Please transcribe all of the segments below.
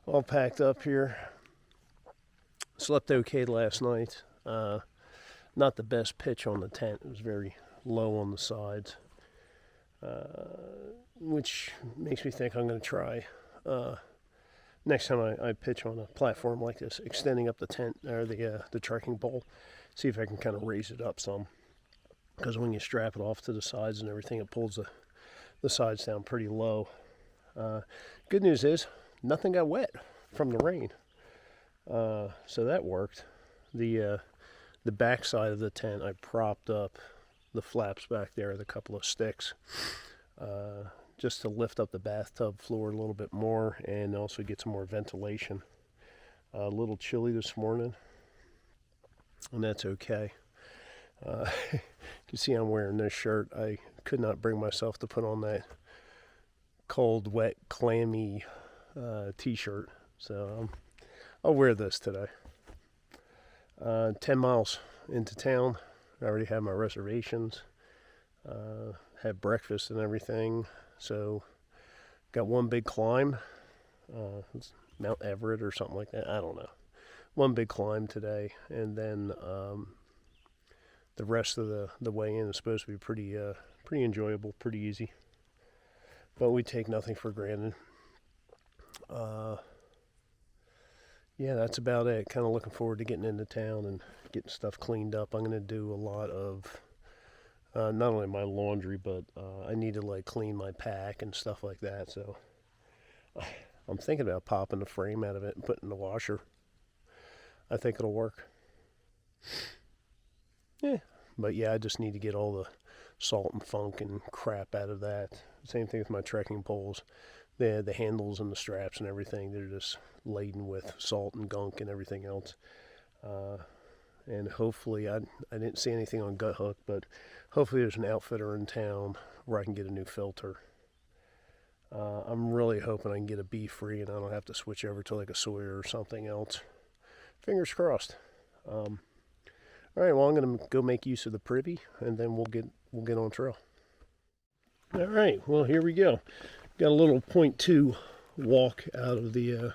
All packed up here. Slept okay last night. Not the best pitch on the tent. It was very low on the sides, which makes me think I'm going to try next time I pitch on a platform like this, extending up the tent or the trekking pole, see if I can kind of raise it up some. Because when you strap it off to the sides and everything, it pulls the sides down pretty low. Good news is nothing got wet from the rain, so that worked. The back side of the tent, I propped up the flaps back there with a couple of sticks, just to lift up the bathtub floor a little bit more and also get some more ventilation. A little chilly this morning, and that's okay. You can see I'm wearing this shirt. I could not bring myself to put on that cold, wet, clammy t-shirt, so I'll wear this today. 10 miles into town. I already have my reservations, had breakfast and everything, so got one big climb. It's Mount Everett or something like that, I don't know. One big climb today, and then the rest of the way in is supposed to be pretty enjoyable, pretty easy. But we take nothing for granted. Yeah, that's about it. Kind of looking forward to getting into town and getting stuff cleaned up. I'm going to do a lot of not only my laundry, but I need to clean my pack and stuff like that. So I'm thinking about popping the frame out of it and putting it in the washer. I think it'll work. Yeah, but yeah, I just need to get all the salt and funk and crap out of that. Same thing with my trekking poles. The handles and the straps and everything, they're just laden with salt and gunk and everything else. And hopefully, I didn't see anything on Gut Hook, but hopefully there's an outfitter in town where I can get a new filter. I'm really hoping I can get a B-free and I don't have to switch over to a Sawyer or something else. Fingers crossed. All right, well, I'm going to go make use of the privy, and then we'll get on trail. All right, well, here we go. Got a little 0.2 walk out of the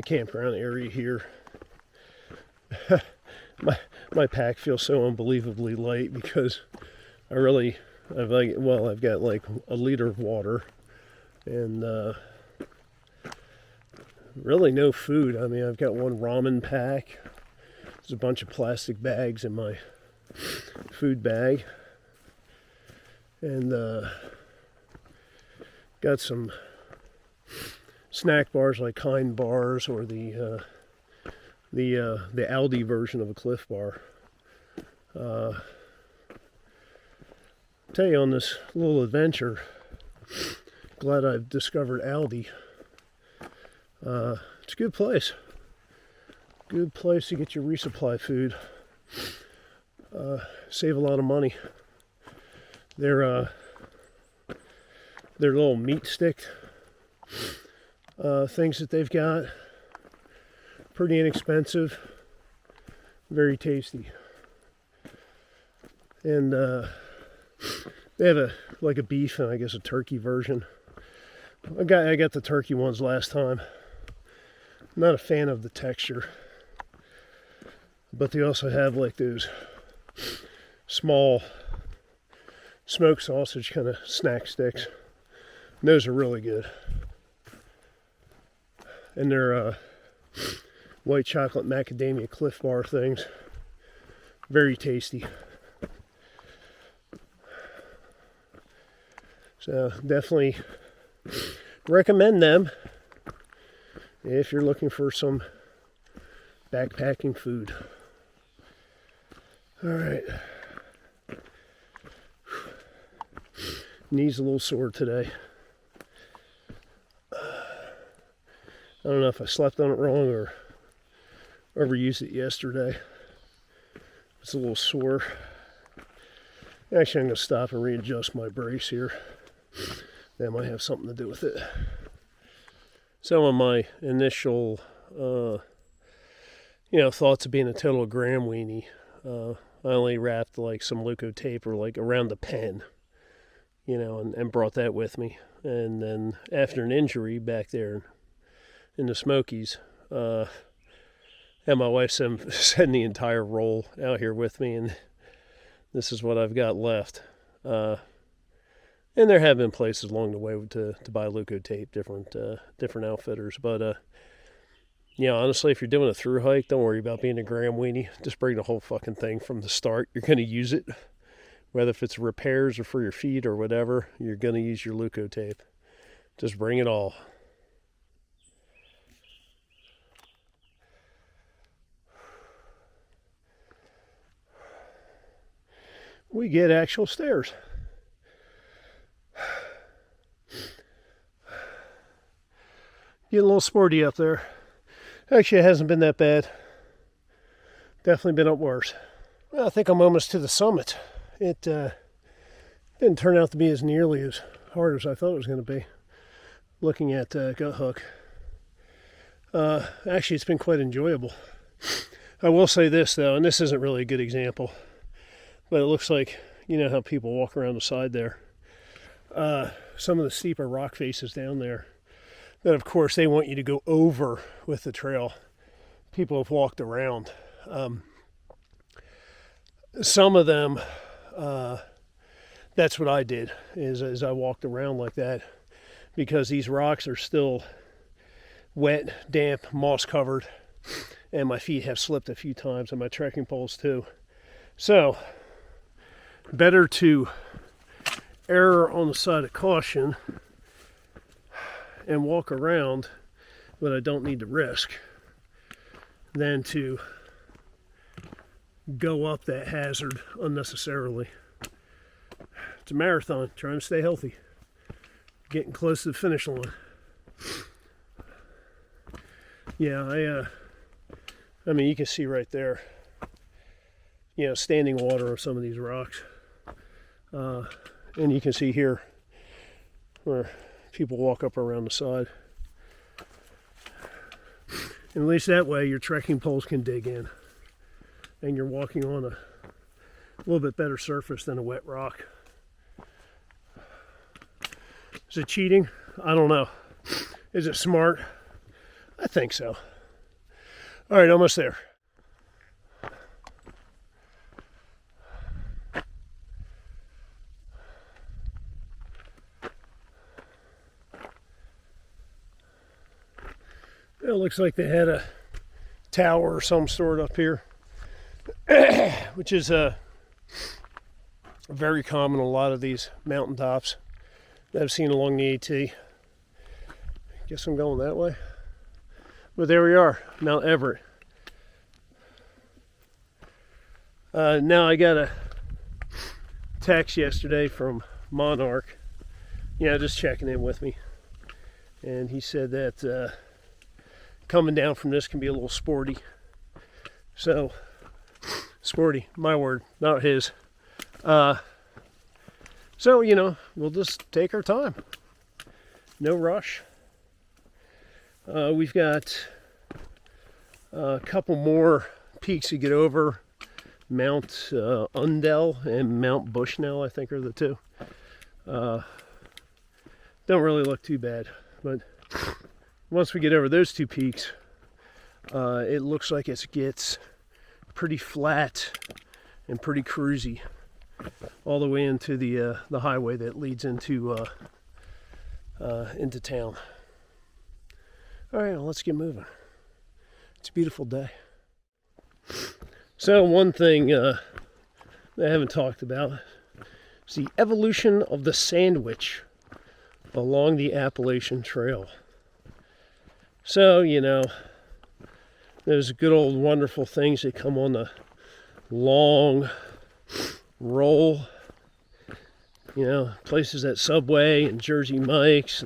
campground area here. my pack feels so unbelievably light because I've got a liter of water and really no food. I mean, I've got one ramen pack. There's a bunch of plastic bags in my food bag, and got some snack bars like Kind bars or the Aldi version of a Cliff Bar. Tell you, on this little adventure, glad I've discovered Aldi. It's a good place. Good place to get your resupply food. Save a lot of money. Their little meat stick things that they've got, pretty inexpensive, very tasty. And they have a beef and I guess a turkey version. I got the turkey ones last time. I'm not a fan of the texture. But they also have those small smoked sausage kind of snack sticks. And those are really good. And they're white chocolate macadamia Cliff Bar things. Very tasty. So definitely recommend them if you're looking for some backpacking food. All right. Knee's a little sore today. I don't know if I slept on it wrong or overused it yesterday. It's a little sore. Actually, I'm going to stop and readjust my brace here. That might have something to do with it. Some of my initial, thoughts of being a total gram weenie. I only wrapped some Loco tape or around the pen, and brought that with me. And then after an injury back there in the Smokies. And my wife sent the entire roll out here with me, and this is what I've got left. And there have been places along the way to buy Leukotape, different outfitters. But yeah, honestly, if you're doing a through hike, don't worry about being a gram weenie. Just bring the whole fucking thing from the start. You're going to use it. Whether if it's repairs or for your feet or whatever, you're going to use your Leukotape. Just bring it all. We get actual stairs. Getting a little sporty up there. Actually, it hasn't been that bad. Definitely been up worse. Well, I think I'm almost to the summit. It didn't turn out to be as nearly as hard as I thought it was going to be. Looking at Gut Hook. Actually, it's been quite enjoyable. I will say this, though, and this isn't really a good example, but it looks like, you know how people walk around the side there. Some of the steeper rock faces down there, that of course they want you to go over with the trail. People have walked around. Some of them, that's what I did, is I walked around like that, because these rocks are still wet, damp, moss covered, and my feet have slipped a few times, and my trekking poles too. So, better to err on the side of caution and walk around what I don't need to risk than to go up that hazard unnecessarily. It's a marathon, trying to stay healthy, getting close to the finish line. Yeah, I mean, you can see right there, you know, standing water on some of these rocks. And you can see here where people walk up around the side. And at least that way your trekking poles can dig in. And you're walking on a little bit better surface than a wet rock. Is it cheating? I don't know. Is it smart? I think so. All right, almost there. It looks like they had a tower or some sort up here, which is very common on a lot of these mountaintops that I've seen along the AT. Guess I'm going that way. But there we are, Mount Everett. Now I got a text yesterday from Monarch, just checking in with me. And he said that coming down from this can be a little sporty. So, sporty, my word, not his. So, we'll just take our time. No rush. We've got a couple more peaks to get over. Mount Undell and Mount Bushnell, I think, are the two. Don't really look too bad, but once we get over those two peaks, it looks like it gets pretty flat and pretty cruisy all the way into the highway that leads into town. All right, well, let's get moving. It's a beautiful day. So one thing that I haven't talked about is the evolution of the sandwich along the Appalachian Trail. So, those good old wonderful things that come on the long roll, places at Subway and Jersey Mike's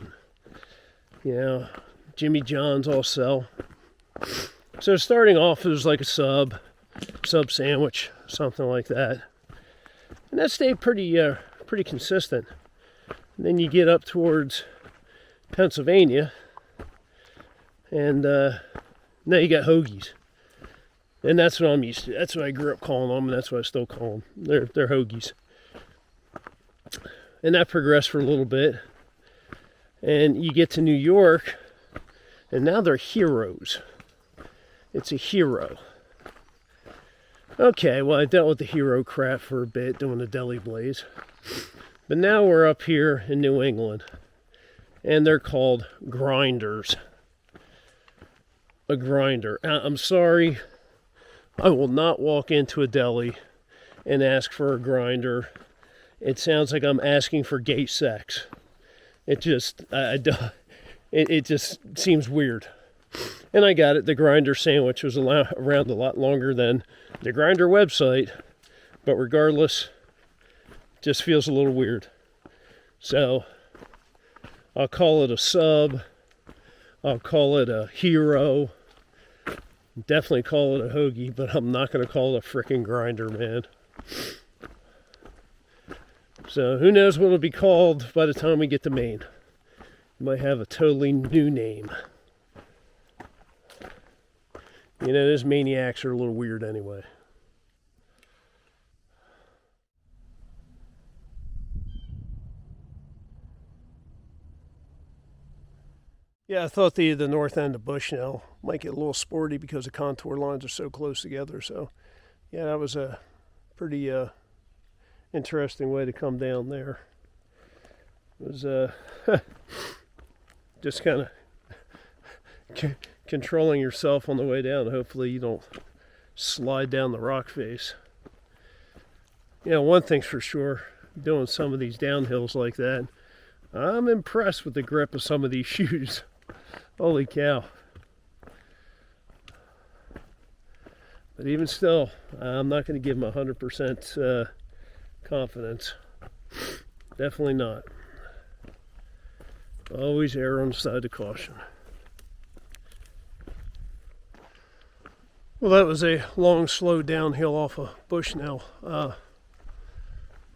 and, Jimmy John's all sell. So starting off, it was like a sub sandwich, something like that. And that stayed pretty consistent. And then you get up towards Pennsylvania, and now you got hoagies. And that's what I'm used to. That's what I grew up calling them, and that's what I still call them. They're hoagies. And that progressed for a little bit. And you get to New York, And now they're heroes. It's a hero. Okay, well, I dealt with the hero crap for a bit doing the deli blaze. But now we're up here in New England. And they're called grinders. A grinder. I'm sorry. I will not walk into a deli and ask for a grinder. It sounds like I'm asking for gay sex. It just, it just seems weird. And I got it. The grinder sandwich was around a lot longer than the grinder website. But regardless, just feels a little weird. So, I'll call it a sub. I'll call it a hero. Definitely call it a hoagie, but I'm not going to call it a frickin' grinder, man. So who knows what it'll be called by the time we get to Maine. It might have a totally new name. You know, those maniacs are a little weird anyway. Yeah, I thought the north end of Bushnell might get a little sporty because the contour lines are so close together. So, yeah, that was a pretty interesting way to come down there. It was just kind of controlling yourself on the way down. Hopefully you don't slide down the rock face. You know, one thing's for sure, doing some of these downhills like that, I'm impressed with the grip of some of these shoes. Holy cow. But even still, I'm not going to give them 100% confidence. Definitely not. Always err on the side of caution. Well, that was a long, slow downhill off of Bushnell.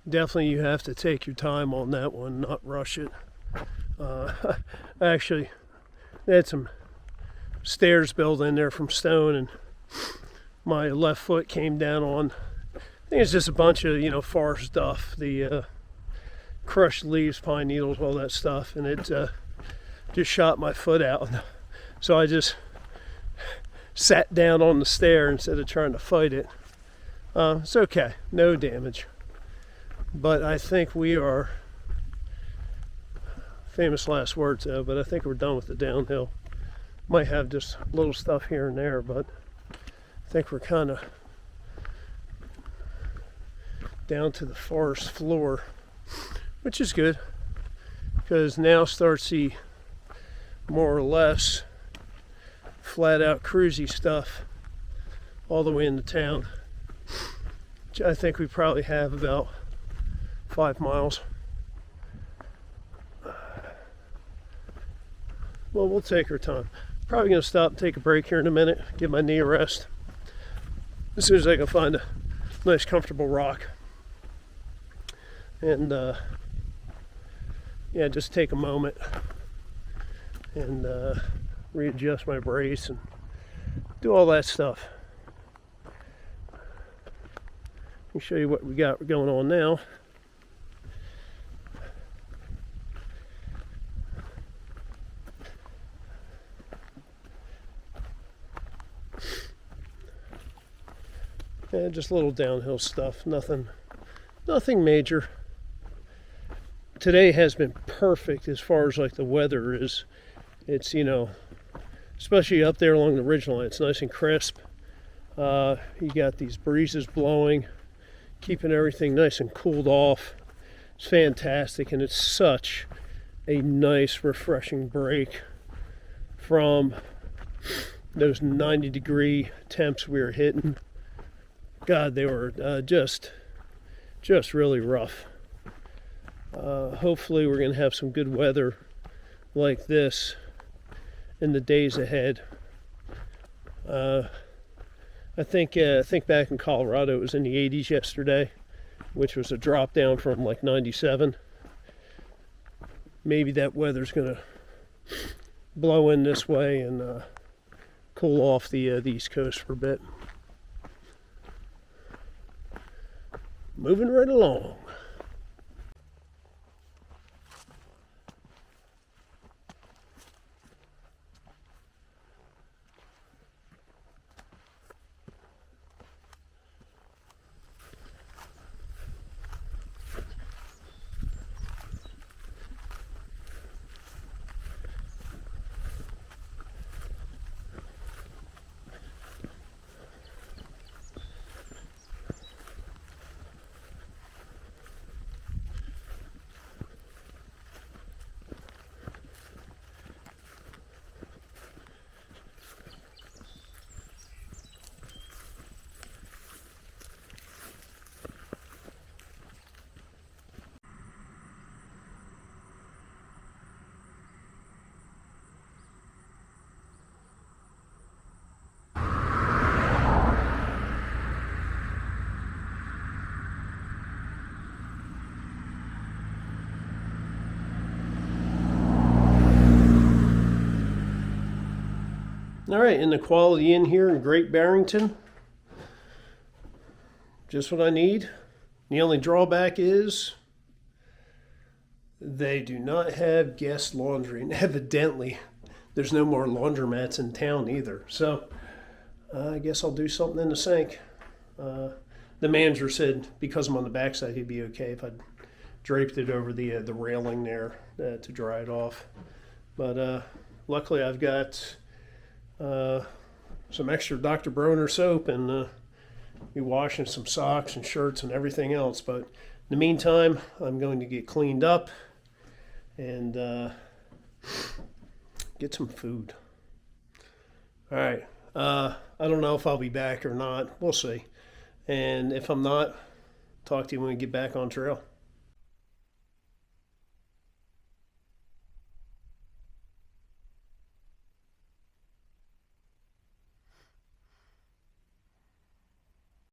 Definitely you have to take your time on that one, not rush it. Actually, they had some stairs built in there from stone, and my left foot came down on, I think it's just a bunch of, forest stuff, the crushed leaves, pine needles, all that stuff, and it just shot my foot out. So I just sat down on the stair instead of trying to fight it. It's okay, no damage. But I think we are, famous last words though, but I think we're done with the downhill. Might have just little stuff here and there, but I think we're kind of down to the forest floor, which is good, because now starts the more or less flat out cruisy stuff all the way into town, which I think we probably have about 5 miles. Well, we'll take our time. Probably going to stop and take a break here in a minute, give my knee a rest. As soon as I can find a nice comfortable rock. And yeah, just take a moment and readjust my brace and do all that stuff. Let me show you what we got going on now. Yeah, just little downhill stuff, nothing major. Today has been perfect as far as like the weather is. It's, especially up there along the ridgeline, it's nice and crisp. You got these breezes blowing, keeping everything nice and cooled off. It's fantastic, and it's such a nice, refreshing break from those 90-degree temps we were hitting. God, they were just really rough. Hopefully we're going to have some good weather like this in the days ahead. I think back in Colorado it was in the 80s yesterday, which was a drop down from like 97. Maybe that weather's going to blow in this way and cool off the East Coast for a bit. Moving right along. All right, and the quality in here in Great Barrington, just what I need. The only drawback is they do not have guest laundry, and evidently there's no more laundromats in town either. So I guess I'll do something in the sink. The manager said because I'm on the backside, he'd be okay if I draped it over the railing there to dry it off. But luckily, I've got some extra Dr. Bronner soap and be washing some socks and shirts and everything else. But in the meantime, I'm going to get cleaned up and get some food. All right. I don't know if I'll be back or not. We'll see. And if I'm not, talk to you when we get back on trail.